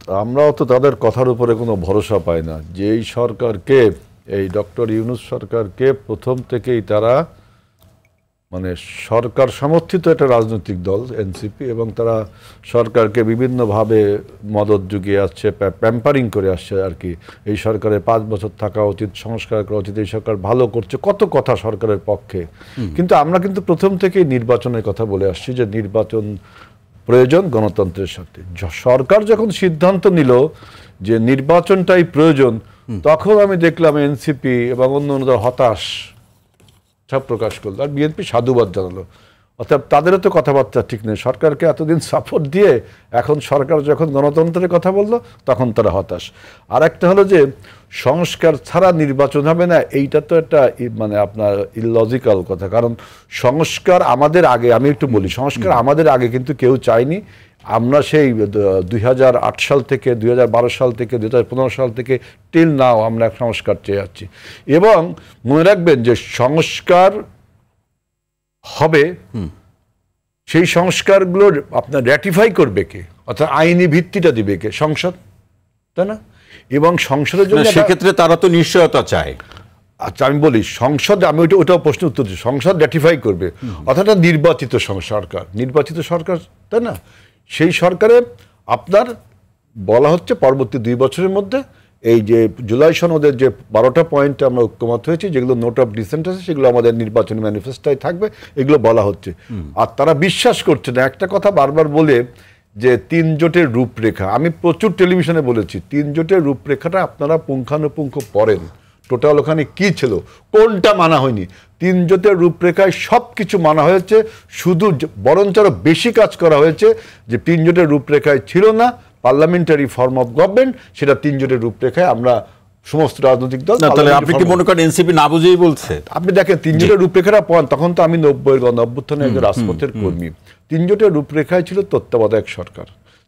আমরাও তো তাদের কথার উপরে কোনো ভরসা পাই না। যে এই সরকারকে, এই ডক্টর ইউনূস সরকারকে প্রথম থেকেই তারা মানে সরকার সমর্থিত একটা রাজনৈতিক দল এনসিপি, এবং তারা সরকারকে বিভিন্নভাবে মদত জুগিয়ে আসছে, প্যাম্পারিং করে আসছে আর কি। এই সরকারের 5 বছর থাকা উচিত, সংস্কার করা উচিত, এই সরকার ভালো করছে, কত কথা সরকারের পক্ষে। কিন্তু আমরা কিন্তু প্রথম থেকেই নির্বাচনের কথা বলে আসছি যে নির্বাচন প্রয়োজন গণতন্ত্রের সাথে। সরকার যখন সিদ্ধান্ত নিল যে নির্বাচনটাই প্রয়োজন, তখন আমি দেখলাম এনসিপি এবং অন্য হতাশ প্রকাশ করলো, আর বিএনপি সাধুবাদ জানালো। অর্থাৎ তাদেরও তো কথাবার্তা ঠিক নেই। সরকারকে এতদিন সাপোর্ট দিয়ে এখন সরকার যখন গণতন্ত্রের কথা বললো তখন তারা হতাশ। আর একটা হলো যে সংস্কার ছাড়া নির্বাচন হবে না, এইটা তো একটা মানে আপনার ইললজিক্যাল কথা। কারণ সংস্কার আমাদের আগে, আমি একটু বলি, সংস্কার আমাদের আগে কিন্তু কেউ চায়নি। আমরা সেই 2008 সাল থেকে 2012 সাল থেকে 2015 সাল থেকে টিল নাও আমরা সংস্কার চেয়ে যাচ্ছি। এবং মনে রাখবেন যে সংস্কার হবে, সেই সংস্কারগুলোর আপনার র্যাটিফাই করবে কে, অর্থাৎ আইনি ভিত্তিটা দিবে কে? সংসদ, তাই না? এবং সংসদের জন্য সেক্ষেত্রে তারা তো নিশ্চয়তা চায়। আচ্ছা আমি বলি, সংসদ, আমি ওটাও প্রশ্ন উত্তর দিচ্ছি, সংসদ র্যাটিফাই করবে, অর্থাৎ নির্বাচিত সরকার, নির্বাচিত সরকার, তাই না? সেই সরকারে আপনার বলা হচ্ছে পরবর্তী 2 বছরের মধ্যে এই যে জুলাই সনদের যে 12টা পয়েন্টে আমরা ঐক্যমত হয়েছি, যেগুলো নোট অফ ডিসেন্ট আছে, সেগুলো আমাদের নির্বাচনী ম্যানিফেস্টোয় থাকবে, এগুলো বলা হচ্ছে। আর তারা বিশ্বাস করছে না। একটা কথা বারবার বলে যে 3 জোটের রূপরেখা, আমি প্রচুর টেলিভিশনে বলেছি, 3 জোটের রূপরেখাটা আপনারা পুঙ্খানুপুঙ্খ পড়েন, টোটাল ওখানে কি ছিল, কোনটা মানা হয়নি। 3 জোটের রূপরেখায় সব কিছু মানা হয়েছে, শুধু বরঞ্চ আরো বেশি কাজ করা হয়েছে যে 3 জোটের রূপরেখায় ছিল না পার্লামেন্টারি ফর্ম অফ গভর্নমেন্ট, সেটা 3 জোটের রূপরেখায় আমরা সমস্ত রাজনৈতিক দল। তাহলে আপনি কি মনে করেন এনসিপি না বুঝেই বলছে? আপনি দেখেন 3 জোটের রূপরেখাটা পান, তখন তো আমি 90-এর গণঅভ্যুত্থানে একজন রাজপথের কর্মী। 3 জোটের রূপরেখায় ছিল তত্ত্বাবধায়ক সরকার,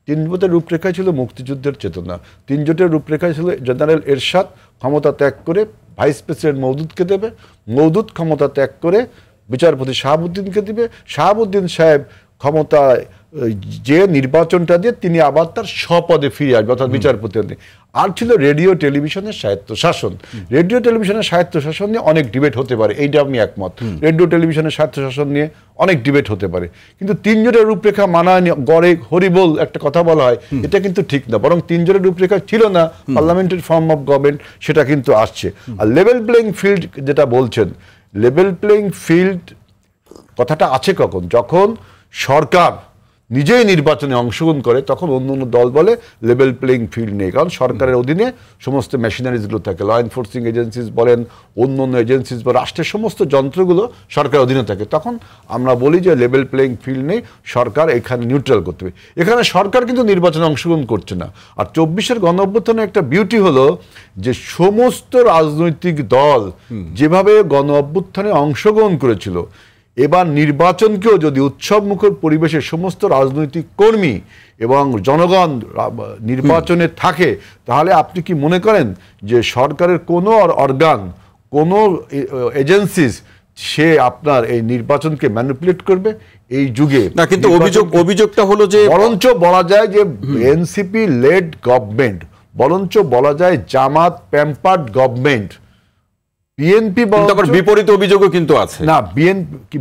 3 জোটের রূপরেখায় ছিল মুক্তিযুদ্ধের চেতনা, 3 জোটের রূপরেখায় ছিল জেনারেল এরশাদ ক্ষমতা ত্যাগ করে ভাইস প্রেসিডেন্ট মওদুদকে দেবে, মওদুদ ক্ষমতা ত্যাগ করে বিচারপতি শাহাবুদ্দিনকে দিবে, শাহাবুদ্দিন সাহেব ক্ষমতায় যে নির্বাচনটা দিয়ে তিনি আবার তার স্বপদে ফিরে আসবে, অর্থাৎ বিচারপতি। আর ছিল রেডিও টেলিভিশনের স্বায়ত্তশাসন। রেডিও টেলিভিশনের স্বায়ত্তশাসন নিয়ে অনেক ডিবেট হতে পারে, এইটা আমি একমত। রেডিও টেলিভিশনের স্বায়ত্তশাসন নিয়ে অনেক ডিবেট হতে পারে, কিন্তু 3 জোটের রূপরেখা মানা গড়ে হরিবোল একটা কথা বলা হয়, এটা কিন্তু ঠিক না। বরং 3 জোটের রূপরেখা ছিল না, পার্লামেন্টারি ফর্ম অফ গভর্নমেন্ট, সেটা কিন্তু আসছে। আর লেভেল প্লেইং ফিল্ড যেটা বলছেন, লেভেল প্লেইং ফিল্ড কথাটা আছে কখন? যখন সরকার নিজেই নির্বাচনে অংশগ্রহণ করে, তখন অন্য দল বলে লেভেল প্লেইং ফিল্ড নেই। কারণ সরকারের অধীনে সমস্ত মেশিনারিজগুলো থাকে, ল এনফোর্সিং এজেন্সিস বলেন, অন্য এজেন্সিস বা রাষ্ট্রের সমস্ত যন্ত্রগুলো সরকারের অধীনে থাকে। তখন আমরা বলি যে লেভেল প্লেইং ফিল্ড নেই, সরকার এখানে নিউট্রাল করতে হবে। এখানে সরকার কিন্তু নির্বাচনে অংশগ্রহণ করছে না। আর 24-এর গণঅভ্যুত্থানের একটা বিউটি হলো যে সমস্ত রাজনৈতিক দল যেভাবে গণঅভ্যুত্থানে অংশগ্রহণ করেছিল, এবার নির্বাচনকেও যদি উৎসবমুখর পরিবেশে সমস্ত রাজনৈতিক কর্মী এবং জনগণ নির্বাচনে থাকে, তাহলে আপনি কি মনে করেন যে সরকারের কোনো অর্গান, কোনো এজেন্সিস সে আপনার এই নির্বাচনকে ম্যানিপুলেট করবে এই যুগে? না, কিন্তু অভিযোগটা হলো যে বরঞ্চ বলা যায় যে এনসিপি লেড গভর্নমেন্ট, বরঞ্চ বলা যায় জামাত প্যাম্পার্ড গভর্নমেন্ট। বিএনপি বিপরীত অভিযোগও কিন্তু আছে। না, বিএনপি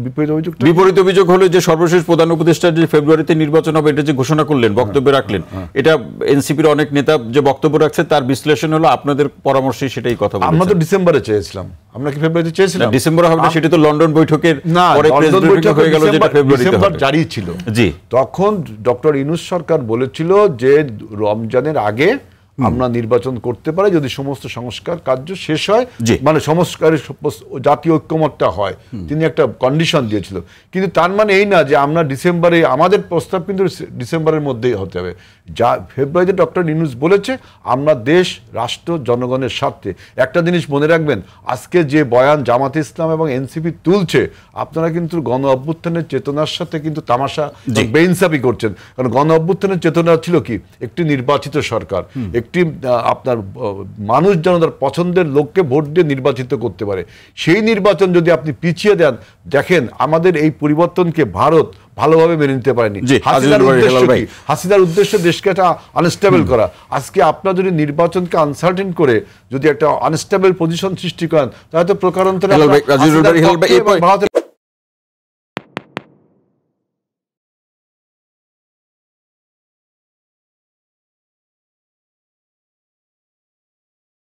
বিপরীত অভিযোগ হলো যে সর্বশেষ প্রধান উপদেষ্টা যে ফেব্রুয়ারিতে নির্বাচন হবে এটা যে ঘোষণা করলেন, বক্তব্য রাখলেন, এটা এনসিপির অনেক নেতা যে বক্তব্য রাখছে তার বিশ্লেষণ হলো আপনাদের পরামর্শে সেটাই কথা বলেছেন। আমরা তো ডিসেম্বরে চেয়েছিলাম, আমরা কি ফেব্রুয়ারিতে চেয়েছিলাম? ডিসেম্বরে হবে না, সেটা তো লন্ডন বৈঠকের পরে লন্ডন বৈঠক হয়ে গেল, যেটা ফেব্রুয়ারিতে জারি ছিল। জি, তখন ডক্টর ইউনূস সরকার বলেছিল যে রমজানের আগে আমরা নির্বাচন করতে পারি যদি সমস্ত সংস্কার কার্য শেষ হয়, মানে সংস্কারের জাতীয় ঐক্যমতটা হয়। তিনি একটা কন্ডিশন দিয়েছিল, কিন্তু তার মানে এই না যে আমরা ডিসেম্বরে, আমাদের প্রস্তাব কিন্তু ডিসেম্বরের মধ্যেই হতে হবে। যা ফেব্রুয়ারিতে ডক্টর ইউনূস বলেছে আমরা দেশ, রাষ্ট্র, জনগণের স্বার্থে। একটা জিনিস মনে রাখবেন, আজকে যে বয়ান জামাত ইসলাম এবং এনসিপি তুলছে, আপনারা কিন্তু গণ অভ্যুত্থানের চেতনার সাথে কিন্তু তামাশা, বেইনসাফি করছেন। কারণ গণ অভ্যুত্থানের চেতনা ছিল কি? একটি নির্বাচিত সরকার, একটি আপনার মানুষ যেন তার পছন্দের লোককে ভোট দিয়ে নির্বাচিত করতে পারে। সেই নির্বাচন যদি আপনি পিছিয়ে দেন, দেখেন আমাদের এই পরিবর্তনকে ভালোভাবে মেনে নিতে পারেনি। জি, হাসিনার আজিজুল উদ্দেশ্য ভাই। কি? হাসিনার উদ্দেশ্য দেশকে একটা আনস্টেবল করা। আজকে আপনার যদি নির্বাচনকে আনসার্টেন করে যদি একটা আনস্টেবল পজিশন সৃষ্টি করেন, তাহলে তো প্রকারান্তরে হেলাল ভাই, আজিজুল ভাই, হেলাল ভাই, ভারতের